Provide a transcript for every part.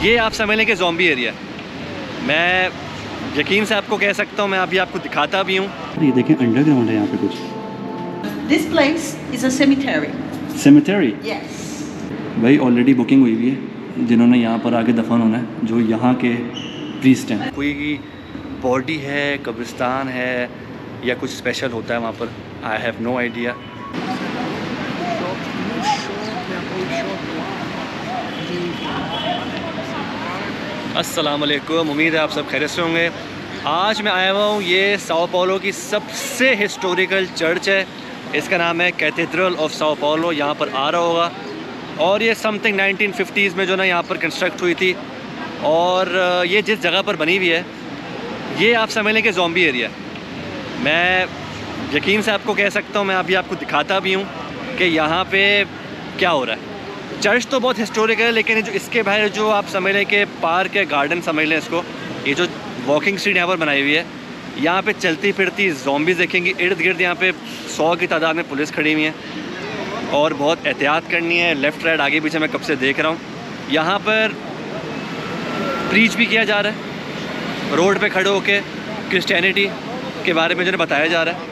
ये आप समझ लें कि ज़ॉम्बी एरिया। मैं यकीन से आपको कह सकता हूँ, मैं अभी आपको दिखाता भी हूँ। ये देखें अंडरग्राउंड है यहाँ पे कुछ। This place is a cemetery. Cemetery Yes. भाई ऑलरेडी बुकिंग हुई हुई है, जिन्होंने यहाँ पर आके दफन होना है, जो यहाँ के प्रीस्ट हैं। कोई बॉडी है, कब्रिस्तान है या कुछ स्पेशल होता है वहाँ पर, आई हैव नो आइडिया। अस्सलाम वालेकुम, उम्मीद है आप सब खैरियत से होंगे। आज मैं आया हुआ हूँ, ये साओ पाउलो की सबसे हिस्टोरिकल चर्च है। इसका नाम है कैथेड्रल ऑफ साओ पाउलो। यहाँ पर आ रहा होगा और ये समथिंग 1950s में जो ना यहाँ पर कंस्ट्रक्ट हुई थी। और ये जिस जगह पर बनी हुई है, ये आप समझ लें कि ज़ॉम्बी एरिया। मैं यकीन से आपको कह सकता हूँ, मैं अभी आपको दिखाता भी हूँ कि यहाँ पे क्या हो रहा है। चर्च तो बहुत हिस्टोरिकल है, लेकिन जो इसके बाहर जो आप समझ लें कि पार्क है, गार्डन समझ लें इसको, ये जो वॉकिंग स्ट्रीट यहाँ पर बनाई हुई है, यहाँ पे चलती फिरती ज़ॉम्बीज़ देखेंगी। इर्द गिर्द यहाँ पे 100 की तादाद में पुलिस खड़ी हुई है और बहुत एहतियात करनी है। लेफ़्ट राइट आगे पीछे मैं कब से देख रहा हूँ। यहाँ पर प्रीच भी किया जा रहा है, रोड पे खड़े होके क्रिश्चियनिटी के बारे में जो बताया जा रहा है।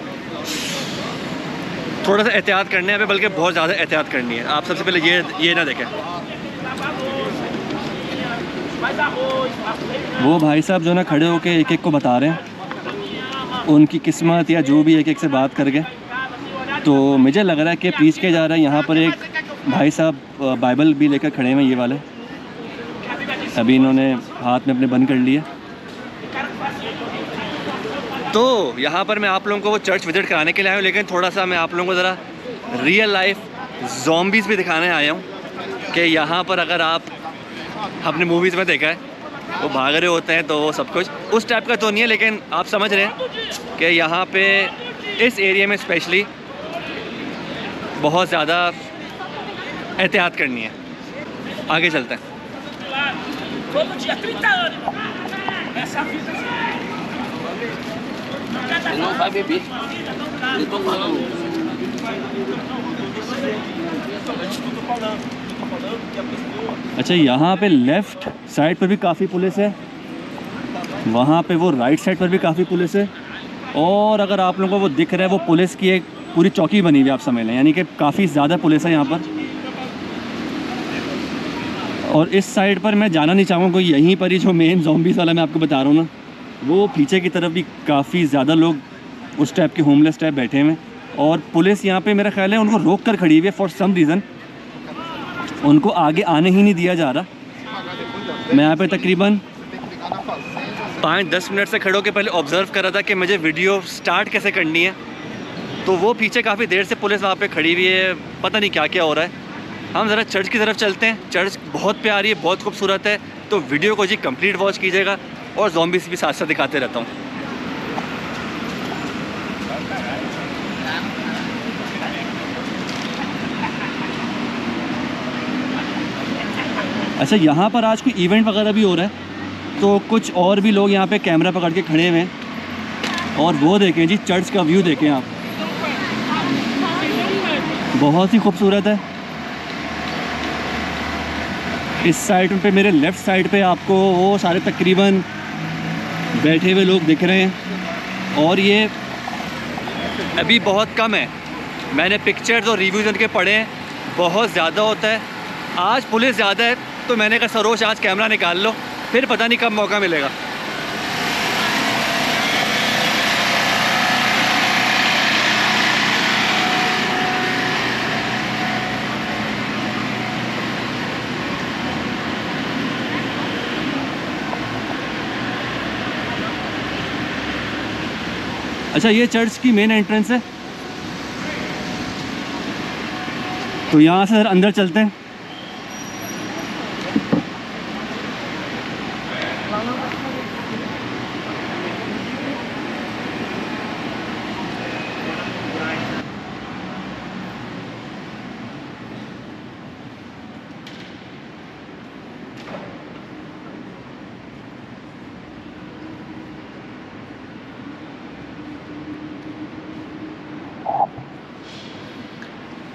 थोड़ा सा एहतियात करने हैं, बल्कि बहुत ज़्यादा एहतियात करनी है। आप सबसे पहले ये ना देखें। वो भाई साहब जो ना खड़े होके एक एक को बता रहे हैं उनकी किस्मत या जो भी एक एक से बात करके। तो मुझे लग रहा है कि प्रीच किया जा रहा है। यहाँ पर एक भाई साहब बाइबल भी लेकर खड़े हैं, ये वाले। अभी इन्होंने हाथ में अपने बंद कर लिए। तो यहाँ पर मैं आप लोगों को वो चर्च विज़िट कराने के लिए आया हूँ, लेकिन थोड़ा सा मैं आप लोगों को ज़रा रियल लाइफ ज़ॉम्बीज़ भी दिखाने आया हूँ कि यहाँ पर अगर आप अपने मूवीज़ में देखा है, वो भाग रहे होते हैं, तो वो सब कुछ उस टाइप का तो नहीं है, लेकिन आप समझ रहे हैं कि यहाँ पे इस एरिया में स्पेशली बहुत ज़्यादा एहतियात करनी है। आगे चलते हैं। अच्छा, यहाँ पे लेफ़्ट साइड पर भी काफ़ी पुलिस है, वहाँ पे वो राइट साइड पर भी काफ़ी पुलिस है। और अगर आप लोगों को वो दिख रहा है, वो पुलिस की एक पूरी चौकी बनी हुई है, आप समझ लें, यानी कि काफ़ी ज़्यादा पुलिस है यहाँ पर। और इस साइड पर मैं जाना नहीं चाहूँगा, कोई यहीं पर ही जो मेन ज़ॉम्बीज़ वाला मैं आपको बता रहा हूँ ना, वो पीछे की तरफ भी काफ़ी ज़्यादा लोग उस टाइप के होमलेस टाइप बैठे हुए हैं। और पुलिस यहाँ पे मेरा ख्याल है उनको रोक कर खड़ी हुई है फॉर सम रीज़न। उनको आगे आने ही नहीं दिया जा रहा। मैं यहाँ पे तकरीबन 5-10 मिनट से खड़े होकर पहले ऑब्ज़र्व कर रहा था कि मुझे वीडियो स्टार्ट कैसे करनी है। तो वो पीछे काफ़ी देर से पुलिस वहाँ पे खड़ी हुई है, पता नहीं क्या क्या हो रहा है। हम ज़रा चर्च की तरफ चलते हैं। चर्च बहुत प्यारी है, बहुत खूबसूरत है। तो वीडियो को जी कंप्लीट वॉच कीजिएगा और ज़ॉम्बीज़ भी साथ साथ दिखाते रहता हूँ। अच्छा, यहाँ पर आज कोई इवेंट वगैरह भी हो रहा है, तो कुछ और भी लोग यहाँ पे कैमरा पकड़ के खड़े हुए हैं। और वो देखें जी, चर्च का व्यू देखें आप, बहुत ही खूबसूरत है। इस साइड पे, मेरे लेफ़्ट साइड पे आपको वो सारे तकरीबन बैठे हुए लोग दिख रहे हैं। और ये अभी बहुत कम है, मैंने पिक्चर्स और रिव्यूज़ उनके पढ़े हैं, बहुत ज़्यादा होता है। आज पुलिस ज़्यादा है, तो मैंने कहा सरोज आज कैमरा निकाल लो, फिर पता नहीं कब मौका मिलेगा। अच्छा, ये चर्च की मेन एंट्रेंस है, तो यहाँ से अंदर चलते हैं।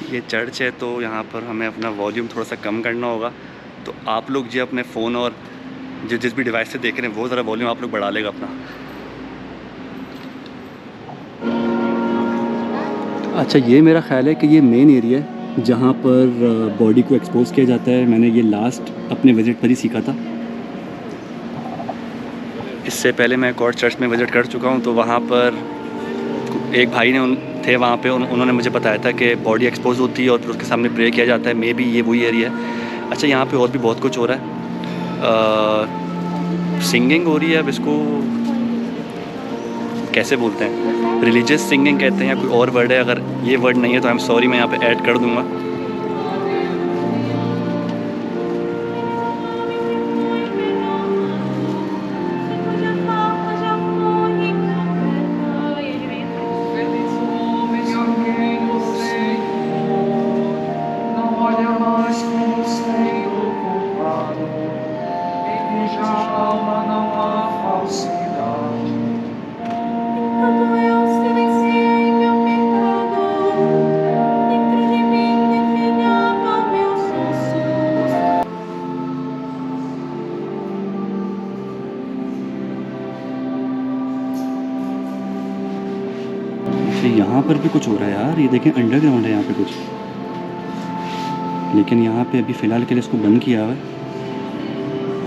ये चर्च है, तो यहाँ पर हमें अपना वॉल्यूम थोड़ा सा कम करना होगा तो आप लोग जी अपने फ़ोन और जो जिस भी डिवाइस से देख रहे हैं वो ज़रा वॉल्यूम आप लोग बढ़ा लेगा अपना। अच्छा, ये मेरा ख़्याल है कि ये मेन एरिया है जहाँ पर बॉडी को एक्सपोज किया जाता है। मैंने ये लास्ट अपने विज़िट पर ही सीखा था। इससे पहले मैं एक और चर्च में विज़िट कर चुका हूँ, तो वहाँ पर एक भाई थे वहाँ पे, उन्होंने मुझे बताया था कि बॉडी एक्सपोज होती है और फिर उसके सामने प्रे किया जाता है। मे बी ये वही एरिया है। अच्छा, यहाँ पे और भी बहुत कुछ हो रहा है। सिंगिंग हो रही है। अब इसको कैसे बोलते हैं? रिलीजियस सिंगिंग कहते हैं या कोई और वर्ड है? अगर ये वर्ड नहीं है तो आई एम सॉरी, मैं यहाँ पे ऐड कर दूँगा। यहाँ पर भी कुछ हो रहा है यार, ये देखें अंडरग्राउंड है यहाँ पे कुछ, लेकिन यहाँ पे अभी फ़िलहाल के लिए इसको बंद किया हुआ है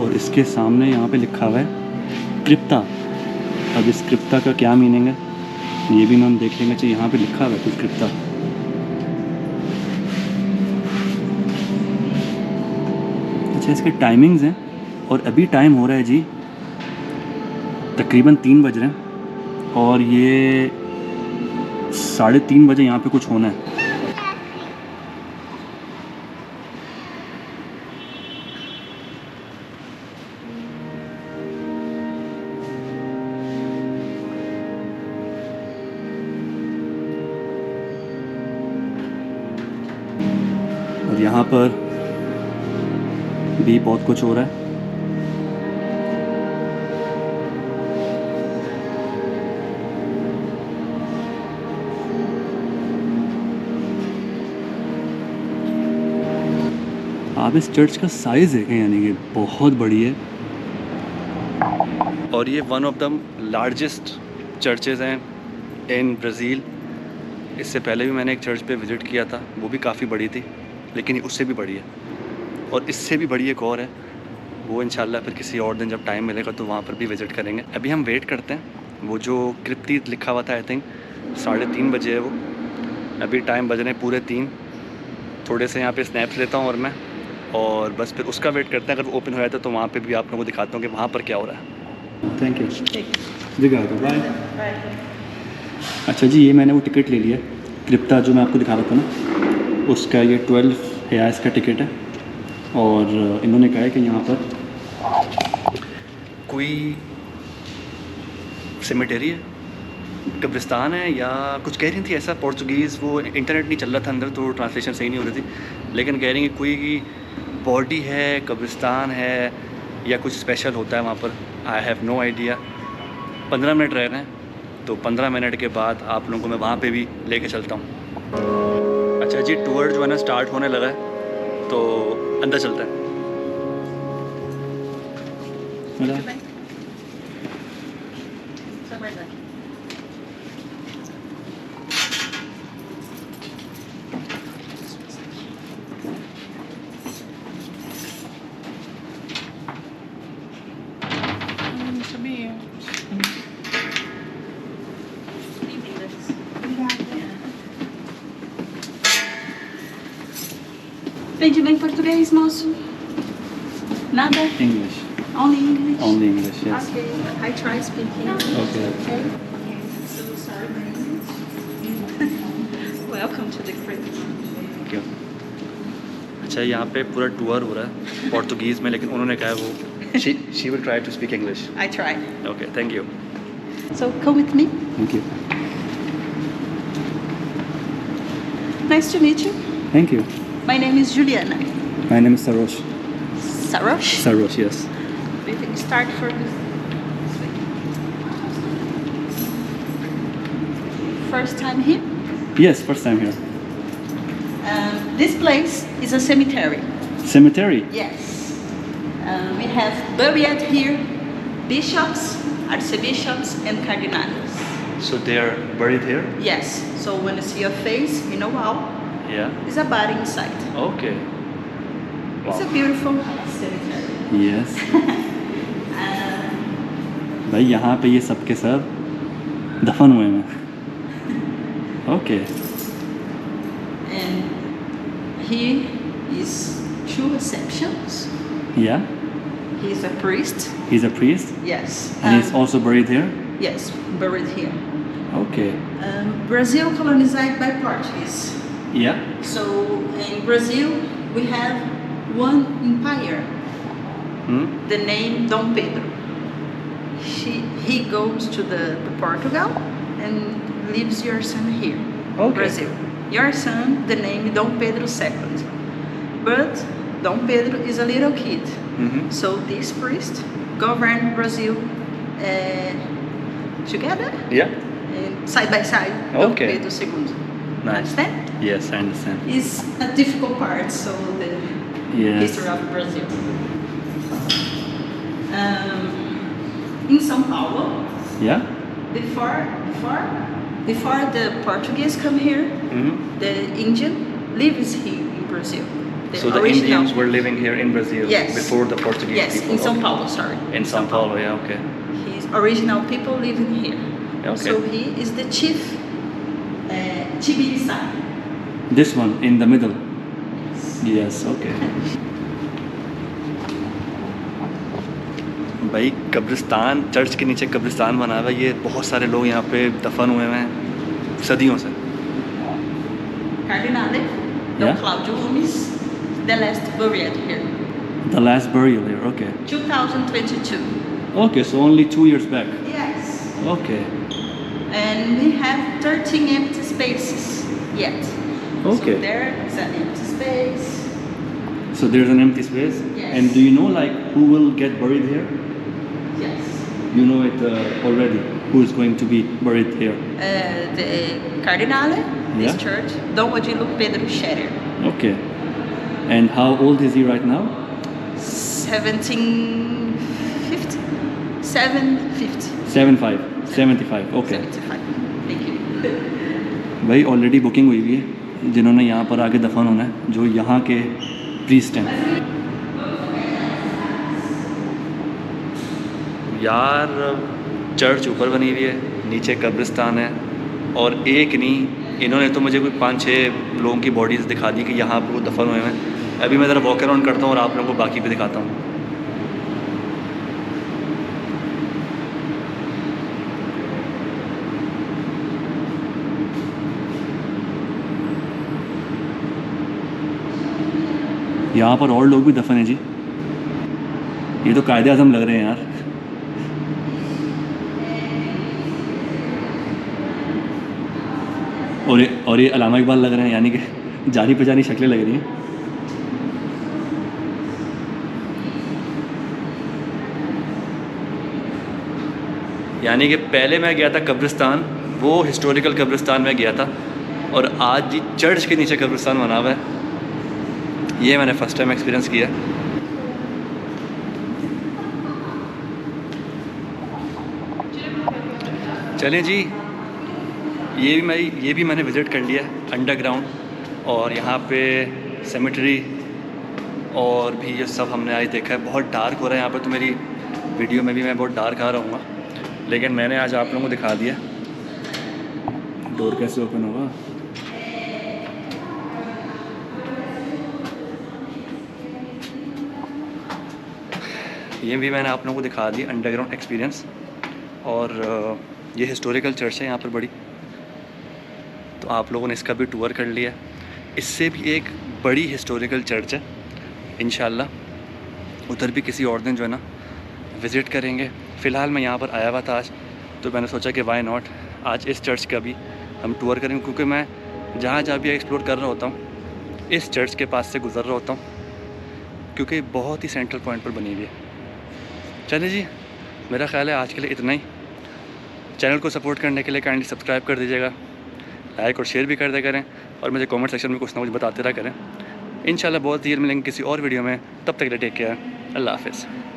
और इसके सामने यहाँ पे लिखा हुआ है क्रिप्टा। अब इस क्रिप्टा का क्या मीनिंग है ये भी हम देख लेंगे। चाहिए यहाँ पे लिखा हुआ है कुछ क्रिप्टा। अच्छा, इसके टाइमिंग्स हैं और अभी टाइम हो रहा है जी तकरीबन 3 बज रहे हैं और ये 3:30 बजे यहाँ पे कुछ होना है। और यहाँ पर भी बहुत कुछ हो रहा है। आप इस चर्च का साइज़ देखें, यानी कि बहुत बड़ी है और ये one of the largest churches हैं इन ब्राज़ील। इससे पहले भी मैंने एक चर्च पे विज़िट किया था, वो भी काफ़ी बड़ी थी, लेकिन ये उससे भी बड़ी है और इससे भी बड़ी एक और है। वो इंशाल्लाह फिर किसी और दिन जब टाइम मिलेगा तो वहाँ पर भी विज़िट करेंगे। अभी हम वेट करते हैं। वो जो क्रिप्टी लिखा हुआ था आई थिंक 3:30 बजे है वो। अभी टाइम बज रहे हैं पूरे 3। थोड़े से यहाँ पे स्नैप्स लेता हूँ और बस फिर उसका वेट करते हैं। अगर वो ओपन हो जाता है तो वहाँ पे भी आप लोगों को दिखाता हूँ कि वहाँ पर क्या हो रहा है। थैंक यू जी, बाय। अच्छा जी, ये मैंने वो टिकट ले लिया क्रिप्टा जो मैं आपको दिखा रहा था ना, उसका ये 12 रियाल्स का टिकट है और इन्होंने कहा है कि यहाँ पर कोई सेमेटरी है, कब्रिस्तान है या कुछ कह रही थी ऐसा। पोर्चुगीज़ वो इंटरनेट नहीं चल रहा था अंदर तो ट्रांसलेशन सही नहीं हो रही थी, लेकिन कह रही हैं कोई बॉडी है, कब्रिस्तान है या कुछ स्पेशल होता है वहाँ पर। I have no idea. 15 minute रह रहे हैं तो 15 मिनट के बाद आप लोगों को मैं वहाँ पे भी लेके चलता हूँ। अच्छा जी, टूर जो है ना स्टार्ट होने लगा है तो अंदर चलता है। Aprende bem português, moço? Nada? English. Only English? Only English, yes. Okay, I try speaking. Okay. Okay. So sorry, my English. Welcome to the crypt. Thank you. अच्छा, यहाँ पे पूरा टूर हो रहा है पोर्तुगीज़ में, लेकिन उन्होंने कहा है वो she will try to speak English. I try. Okay, thank you. So come with me. Thank you. Nice to meet you. Thank you. My name is Juliana. My name is Sarosh. Sarosh? Sarosh, yes. We can start for this way. First time here? Yes, first time here. This place is a cemetery. Cemetery? Yes. We have buried here bishops, archbishops, and cardinals. So they are buried here? Yes, so when you see a face in a wall, Yeah. there's a body inside. Okay. It's a Wow. beautiful cemetery. Yes भाई यहाँ पे ये सब के सब दफन हुए हैं okay And here is two receptions. या He is a priest. He is a priest Yes. And he is also buried here Yes, buried here. Okay Brazil colonized by Portuguese. या So in Brazil we have one empire. The name Dom Pedro. He goes to the Portugal and leaves your son here, Okay. Brazil. Your son, the name Dom Pedro II. But Dom Pedro is a little kid. So this priest governed Brazil together, Yeah. and side by side. Dom Okay. Pedro II. Nice. Understand? Yes I understand It's a difficult part, so the yes history of Brazil. In São Paulo, या before the Portuguese come here, the Indian lives here in Brazil. So the Indians were living here in Brazil Yes. before the Portuguese Yes, people. in São Okay. Paulo, sorry. In São Paulo, yeah, okay. His original people living here. Okay. So he is the chief Tibiriçá. This one in the middle yes okay भाई कब्रिस्तान church के नीचे कब्रिस्तान बना हुआ है ये बहुत सारे लोग यहाँ पे दफन हुए हैं सदियों से Cardinale, Dom Yeah. Cláudio Gomes, the last buried here. The last burial here okay 2022. okay so only 2 years back Yes. okay And we have 13 empty spaces yet. Okay. So there is an empty space. so there's an empty space Yes. and do you know like who will get buried here Yes. you know it already who is going to be buried here The Cardinale, this Yeah. church, Dom Odilo Pedro Scherer, okay and how old is he right now 1750. 750. 75 okay 75. Thank you. भाई already booking हुई हुई है जिन्होंने यहाँ पर आके दफन होना है जो यहाँ के प्रीस्ट हैं यार चर्च ऊपर बनी हुई है नीचे कब्रिस्तान है और एक नहीं इन्होंने तो मुझे कोई 5-6 लोगों की बॉडीज़ दिखा दी कि यहाँ पर वो दफन हुए हैं अभी मैं ज़रा वॉक अराउंड करता हूँ और आप लोगों को बाकी भी दिखाता हूँ यहाँ पर और लोग भी दफन हैं जी ये तो कायदे आज़म लग रहे हैं यार और ये अलामा इकबाल लग रहे हैं यानी कि जानी पहचानी शक्लें लग रही हैं यानी कि पहले मैं गया था कब्रिस्तान वो हिस्टोरिकल कब्रिस्तान में गया था और आज जी चर्च के नीचे कब्रिस्तान बना हुआ है ये मैंने फ़र्स्ट टाइम एक्सपीरियंस किया चलें जी ये भी मैंने विज़िट कर लिया अंडरग्राउंड और यहाँ पे सेमेटरी और भी ये सब हमने आज देखा है बहुत डार्क हो रहा है यहाँ पर तो मेरी वीडियो में भी मैं बहुत डार्क आ रहूँगा लेकिन मैंने आज आप लोगों को दिखा दिया डोर कैसे ओपन होगा ये भी मैंने आप लोगों को दिखा दिया अंडरग्राउंड एक्सपीरियंस और ये हिस्टोरिकल चर्च है यहाँ पर बड़ी तो आप लोगों ने इसका भी टूर कर लिया इससे भी एक बड़ी हिस्टोरिकल चर्च है इंशाल्लाह उधर भी किसी और दिन जो है ना विज़िट करेंगे फ़िलहाल मैं यहाँ पर आया हुआ था आज तो मैंने सोचा कि वाई नॉट आज इस चर्च का भी हम टूर करेंगे क्योंकि मैं जहाँ जहाँ भी एक्सप्लोर कर रहा होता हूँ इस चर्च के पास से गुज़र रहा होता हूँ क्योंकि बहुत ही सेंट्रल पॉइंट पर बनी हुई है चलिए जी मेरा ख्याल है आज के लिए इतना ही चैनल को सपोर्ट करने के लिए काइंडली सब्सक्राइब कर दीजिएगा लाइक और शेयर भी कर दिया करें और मुझे कमेंट सेक्शन में कुछ ना कुछ बताते रहा करें इंशाल्लाह बहुत देर मिलेंगे किसी और वीडियो में तब तक के लिए टेक केयर अल्लाह हाफिज़।